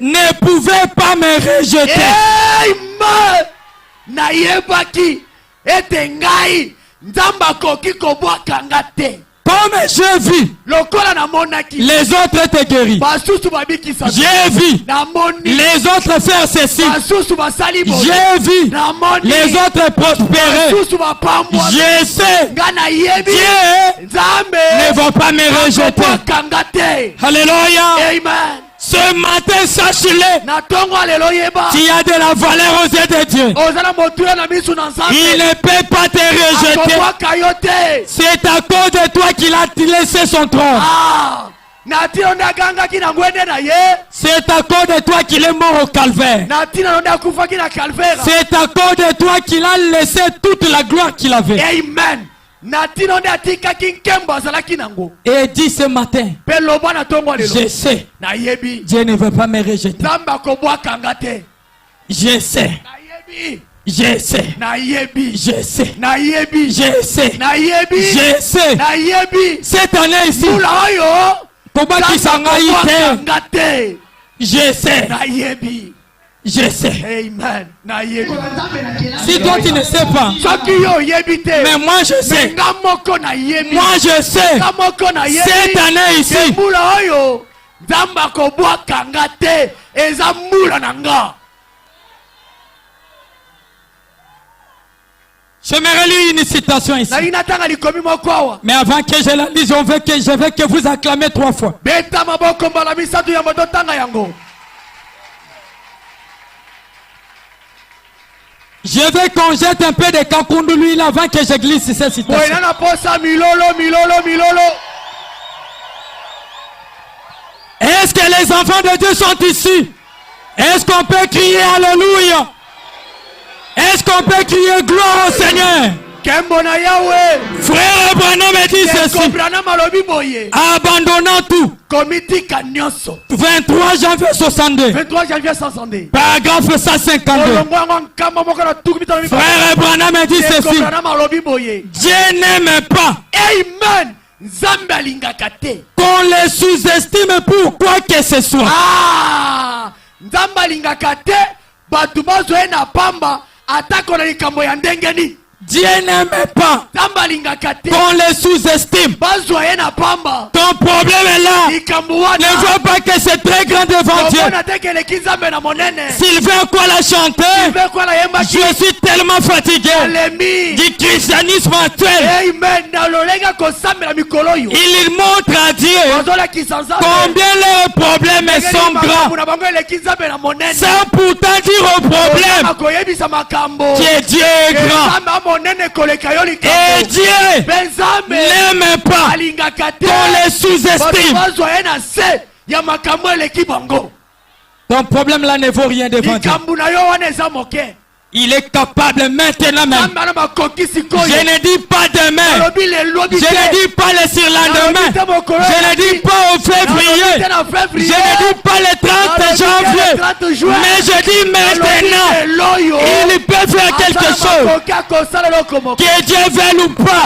ne pouvait pas me rejeter. Amen. Nayebaki ete ngai nzamba koki kobwakanga te. Comme j'ai vu les autres étaient guéris, j'ai vu les autres faire ceci, j'ai vu les autres prospérer, je sais Dieu ne va pas me rejeter. Alléluia. Amen. Ce matin, sache-le, tu as de la valeur aux yeux de Dieu. Il ne peut pas te rejeter. C'est à cause de toi qu'il a laissé son trône. C'est à cause de toi qu'il est mort au calvaire. C'est à cause de toi qu'il a laissé toute la gloire qu'il avait. Amen. Et dit ce matin, je sais, Dieu ne veut pas me rejeter. Je sais. Je sais. Je sais. Je sais. Je sais. Cette année ici, comment tu s'en je sais. Je sais. Amen. Si toi tu ne sais pas, mais moi je sais. Moi je sais. Cette année ici, je me relis une citation ici. Mais avant que je la lise, je veux que vous acclamez 3 fois. Je vais qu'on jette un peu de Kakundu l'huile avant que je glisse cette citation. Est-ce que les enfants de Dieu sont ici? Est-ce qu'on peut crier Alléluia? Est-ce qu'on peut crier gloire au Seigneur? Frère Branham dit ceci, abandonnant tout. 23 janvier 62. Paragraphe 152. Frère Branham dit ceci, Dieu n'aime pas qu'on les sous-estime pour quoi que ce soit. Dieu n'aime pas qu'on les sous-estime. Ton problème est là. Ne vois pas que c'est très grand devant Dieu. S'il veut quoi la chanter, je suis tellement fatigué du christianisme actuel. Il montre à Dieu combien leurs problèmes sont grands, sans pourtant dire au problème que Dieu est grand. Et Dieu n'aime pas qu'on les sous-estime. Ton problème là ne vaut rien devant Dieu. Il est capable maintenant même. Je ne dis pas demain. Je ne dis pas le surlendemain. Je ne dis pas au février. Je ne dis pas le 30 janvier. Mais je dis maintenant, il peut faire quelque chose. Que Dieu veuille ou pas,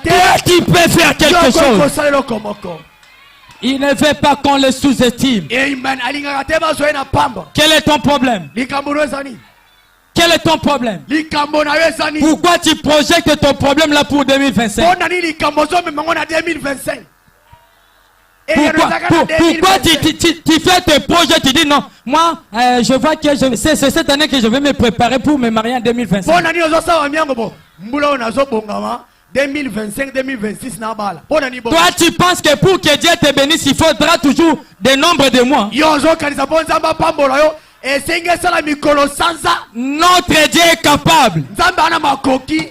toi tu peux faire quelque chose. Il ne veut pas qu'on le sous-estime. Quel est ton problème? Quel est ton problème? Pourquoi tu projettes ton problème là pour 2025? Pourquoi tu fais tes projets, tu dis non, moi je vois que c'est cette année que je vais me préparer pour me marier en 2025. 2025, 2026 na bala. Toi tu penses que pour que Dieu te bénisse, il faudra toujours des nombres de mois. Notre Dieu est capable.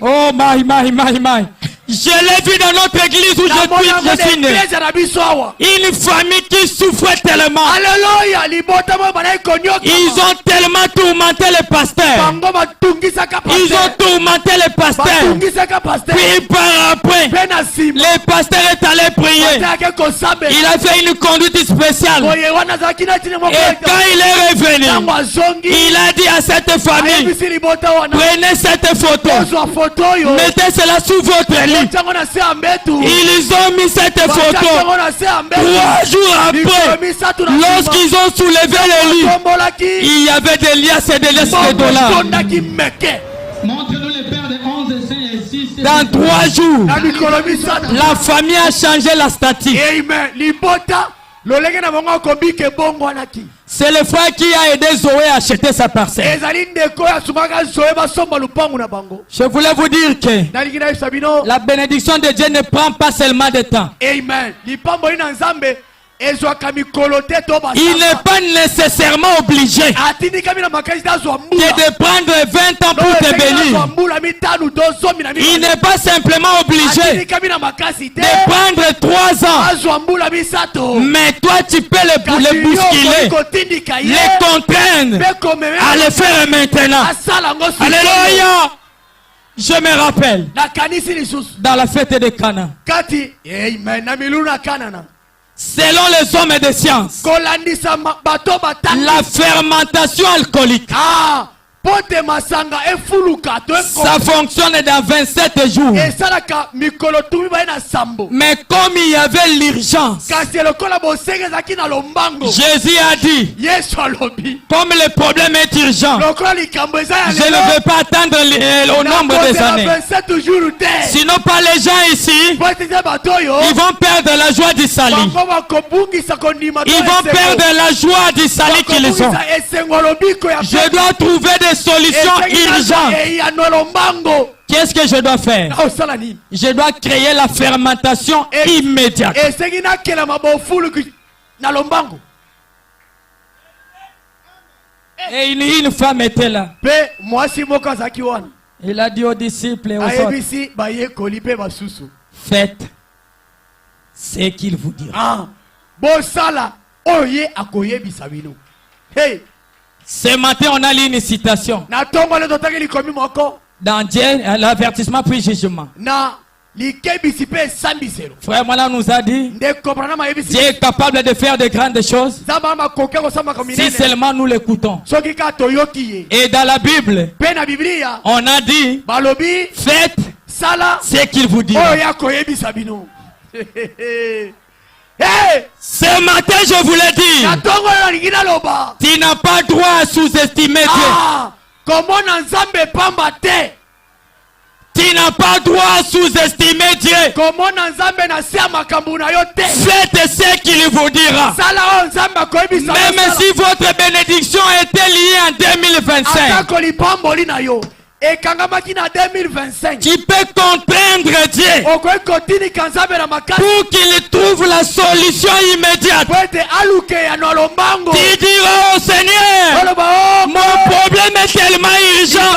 Oh my. Je l'ai vu dans notre église où je suis né. Une famille qui souffrait tellement. Ils ont tellement tourmenté les pasteurs. Ils ont tourmenté les pasteurs. Puis par après, les pasteurs est allé prier. Il a fait une conduite spéciale. Et quand il est revenu, il a dit à cette famille, prenez cette photo, mettez cela sous votre lit. Ils ont mis cette photo 3 jours après. Lorsqu'ils ont soulevé le lit, il y avait des liasses et des liasses de dollars. Montre-nous les pères de 11 et 6. Dans 3 jours, la famille a changé la statue. C'est le frère qui a aidé Zoé à acheter sa parcelle. Je voulais vous dire que la bénédiction de Dieu ne prend pas seulement de temps. Amen. Il n'est pas nécessairement obligé de prendre 20 ans pour te bénir. Il n'est pas simplement obligé de prendre 3 ans. Mais toi tu peux les bousculer, les contraindre à le faire maintenant. Alléluia. Je me rappelle dans la fête de Cana, selon les hommes de science, la fermentation alcoolique, ça fonctionne dans 27 jours. Mais comme il y avait l'urgence, Jésus a dit, comme le problème est urgent, je ne veux pas attendre au nombre des années. Sinon pas les gens ici, ils vont perdre la joie du salut. Ils vont perdre la joie du salut qu'ils ont. Je dois trouver des solutions urgentes. Qu'est-ce que je dois faire? Je dois créer la fermentation immédiate. Et une femme était là. Il a dit aux disciples et aux autres, faites ce qu'il vous dira. Ce matin, on a lu une citation. Dans Dieu, l'avertissement puis jugement. Frère Mola nous a dit, Dieu est capable de faire de grandes choses si seulement nous l'écoutons. Et dans la Bible, on a dit, faites ce qu'il vous dira. Ce matin je voulais dire, tu n'as pas droit à sous-estimer Dieu. Tu n'as pas droit à sous-estimer Dieu. Faites ce qu'il vous dira. Même si votre bénédiction était liée en 2025, tu peux contraindre Dieu pour qu'il trouve la solution immédiate. Tu diras au Seigneur, mon problème est tellement urgent,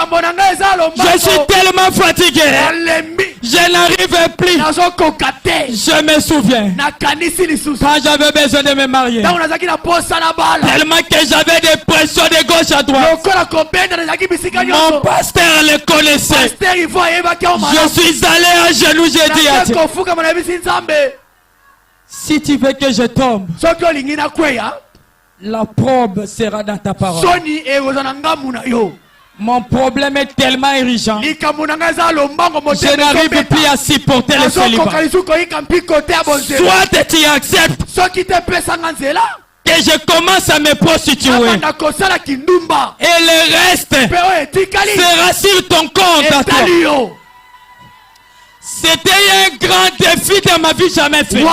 je suis tellement fatigué, je n'arrive plus. Je me souviens quand j'avais besoin de me marier, tellement que j'avais des pressions de gauche à droite. Mon pasteur le connaissait. Je suis allé à genoux, j'ai dit à Dieu, si tu veux que je tombe, la probe sera dans ta parole. Mon problème est tellement urgent, je n'arrive plus à supporter le célibat. Soit tu acceptes que je commence à me prostituer, et le reste sera sur ton compte à toi. C'était un grand défi dans ma vie jamais fait.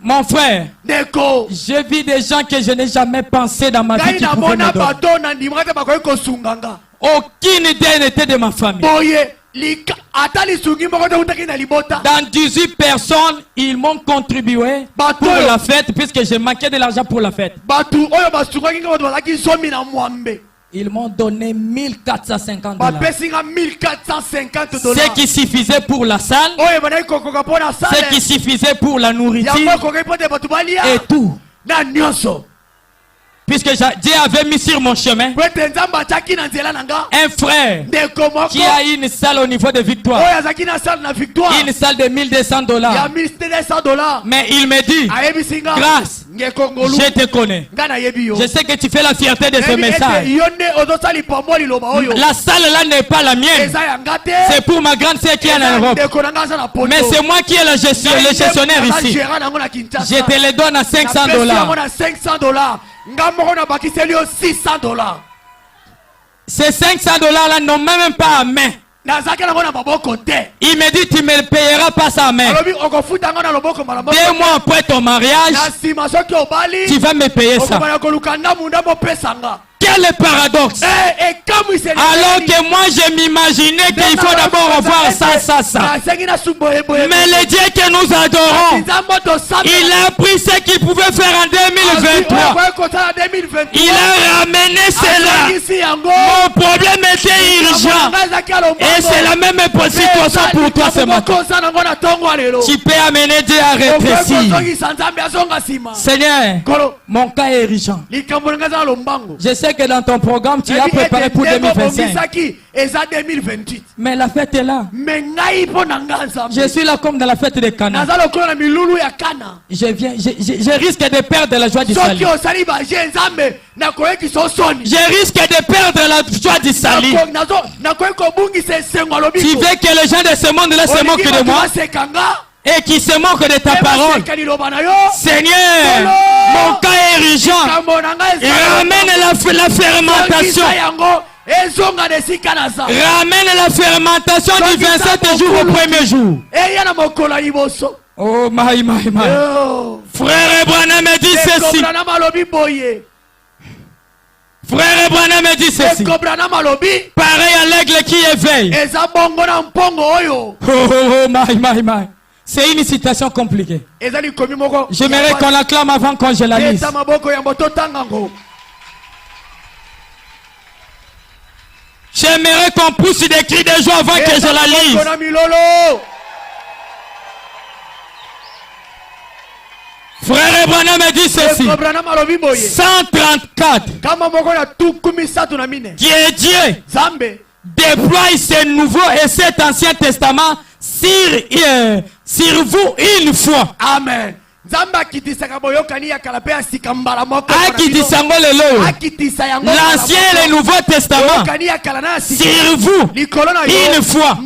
Mon frère, je vis des gens que je n'ai jamais pensé dans ma vie qui pouvaient me donner. Aucune idée n'était de ma famille. Dans 18 personnes, ils m'ont contribué pour la fête, puisque j'ai manqué de l'argent pour la fête. Ils m'ont donné 1450 $. Ce qui suffisait pour la salle, ce qui suffisait pour la nourriture et tout. Puisque Dieu avait mis sur mon chemin un frère qui a une salle au niveau de Victoire, une salle de 1200 $. Mais il me dit, grâce, je te connais. Je sais que tu fais la fierté de ce message. La salle là n'est pas la mienne. C'est pour ma grande sœur qui est en Europe. Mais c'est moi qui est le gestionnaire ici. Je te le donne à 500 $. Ces 500 $ là n'ont même pas à main. Il me dit, tu ne me payeras pas ça à main. 2 mois après ton mariage, tu vas me payer ça. Quel paradoxe! Alors que moi je m'imaginais qu'il faut d'abord avoir ça. Mais le Dieu que nous adorons, il a pris ce qu'il pouvait faire en 2023. Il a ramené cela. Mon problème était urgent. Et c'est la même situation pour toi ce matin. Tu peux amener Dieu à rétrécir. Seigneur, mon cas est urgent. Je sais que dans ton programme tu as préparé pour 2025. Mais la fête est là. Je suis là comme dans la fête de Cana. Je risque de perdre la joie du salut. Je risque de perdre la joie du salut. Tu veux que les gens de ce monde là se moquent de moi et qui se moquent de ta parole. Seigneur, mon cas est urgent. Ramène la fermentation. Ramène la fermentation du 27 jours au premier jour. Oh my. Frère Branham me dit ceci. Frère Branham me dit ceci. Pareil à l'aigle qui éveille. Oh my. C'est une citation compliquée. J'aimerais qu'on l'acclame avant qu'on je la lise. J'aimerais qu'on pousse des cris de joie avant que je la lise. Frère Branham me dit ceci. 134. Qui est Dieu déploie ce nouveau et cet ancien testament sur vous une fois. Amen. L'ancien et le nouveau testament sur vous une fois.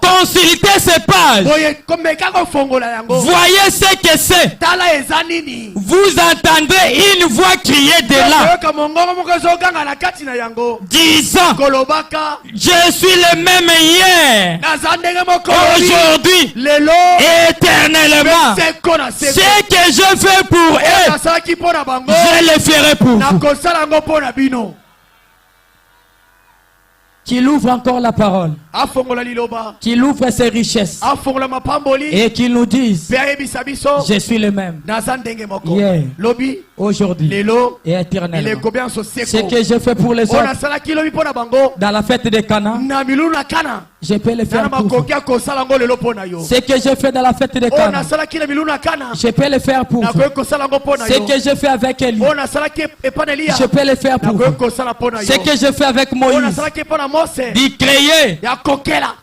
Consultez ces pages. Voyez ce que c'est. Vous entendrez une voix crier de là, disant, je suis le même hier, aujourd'hui, éternellement. Ce que je fais pour eux, je le ferai pour vous. Qu'il ouvre encore la parole, qu'il ouvre ses richesses et qu'il nous dise, je suis le même hier, aujourd'hui et éternellement. Ce que je fais pour les autres dans la fête de Cana, je peux le faire pour vous. Ce que je fais dans la fête de Cana, je peux le faire pour vous. Ce que je fais avec Élie, je peux le faire pour vous. Ce que je fais avec Moïse, d'y créer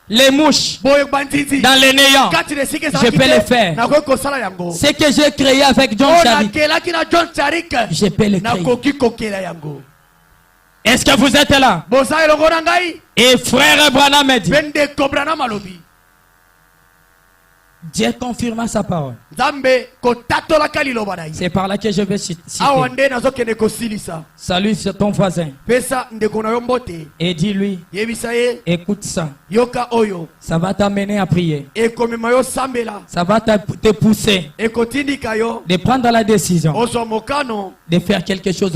les mouches dans les néants, je peux le faire. Ce que j'ai créé avec John Charik, je peux le créer. Est-ce que vous êtes là? Et frère Branham me dit, Dieu confirma sa parole. C'est par là que je vais citer. Salut ton voisin et dis-lui, écoute ça. Ça va t'amener à prier. Ça va te pousser de prendre la décision de faire quelque chose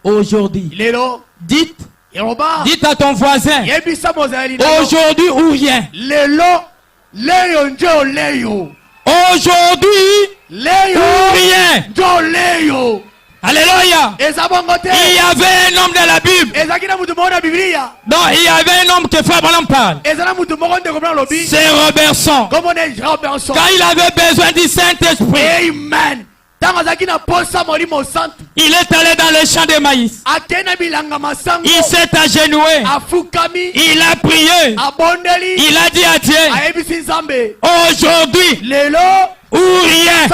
aujourd'hui. Dites à ton voisin, aujourd'hui ou rien. Aujourd'hui ou rien. Alléluia. Il y avait un homme dans la Bible. Non, il y avait un homme que Frère Branham parle. C'est Robertson. Quand il avait besoin du Saint-Esprit, Amen. il est allé dans le champ de maïs. Il s'est agenouillé. Il a prié. Il a dit à Dieu, aujourd'hui ou rien.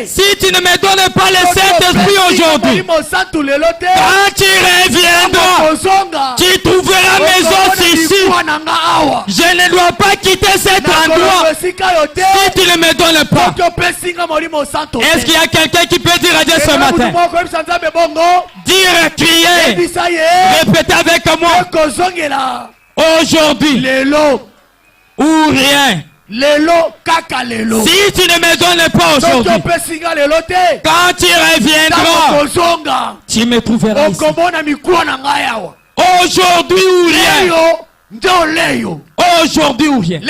Si tu ne me donnes pas le Saint-Esprit aujourd'hui, quand tu reviendras, tu trouveras mes os ici. Je ne dois pas quitter cet endroit si tu ne me donnes pas. Est-ce qu'il y a quelqu'un qui peut dire à Dieu ce matin? Dire, crier, répétez avec moi. Aujourd'hui ou rien. Si tu ne me donnes pas aujourd'hui, quand tu reviendras, tu me trouveras ici. Aujourd'hui ou rien. Aujourd'hui ou rien.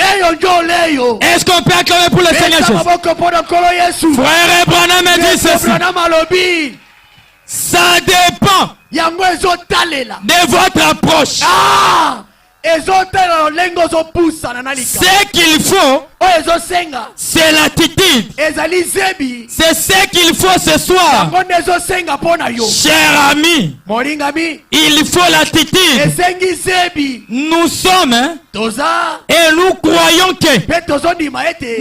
Est-ce qu'on peut acclamer pour le Seigneur Jésus? Frère Branham me dit ceci. Ça dépend de votre approche. Ce qu'il faut, c'est l'attitude. C'est ce qu'il faut ce soir. Cher ami, il faut l'attitude. Nous sommes et nous croyons que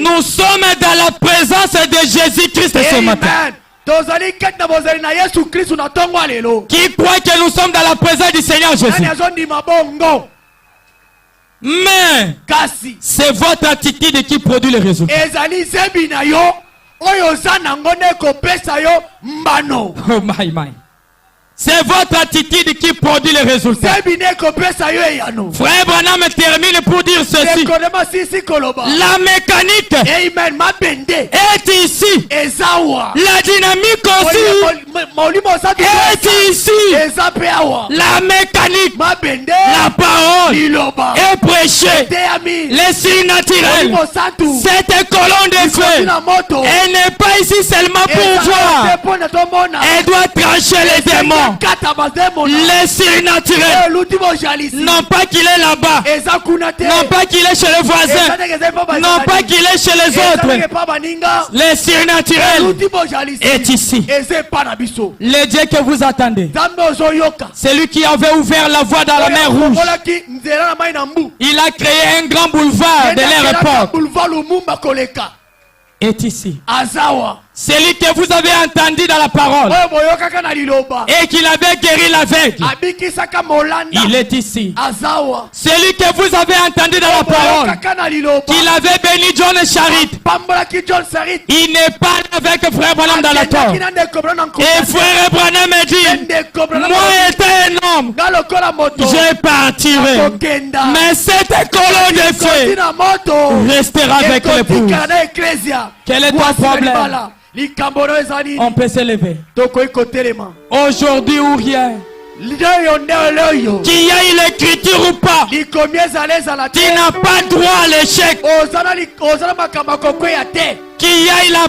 nous sommes dans la présence de Jésus-Christ ce matin. Qui croit que nous sommes dans la présence du Seigneur Jésus? Mais c'est votre attitude qui produit le résultat. Oh my. C'est votre attitude qui produit les résultats. Frère Branham termine pour dire ceci. La mécanique est ici. La dynamique aussi est ici. La mécanique, la parole est prêchée. Les signes naturels, cette colonne de feu, elle n'est pas ici seulement pour voir. Elle doit trancher les démons. Les signes naturels, non pas qu'il est là-bas, non pas qu'il est chez le voisin, non pas qu'il est chez les autres. Les signes naturels est ici. Le Dieu que vous attendez, c'est lui qui avait ouvert la voie dans la mer Rouge. Il a créé un grand boulevard de leur époque. Est ici. Celui que vous avez entendu dans la parole et qu'il avait guéri l'aveugle, il est ici. Celui que vous avez entendu dans la parole qu'il avait béni John Charit, il n'est pas avec Frère Branham dans la tombe. Et Frère Branham me dit, moi étant un homme, je partirai, mais cette colonne de feu restera avec l'épouse. Quel est ton problème? On peut se lever. Aujourd'hui ou rien. Qu'il y ait l'écriture ou pas, tu n'as pas droit à l'échec. Qu'il y ait la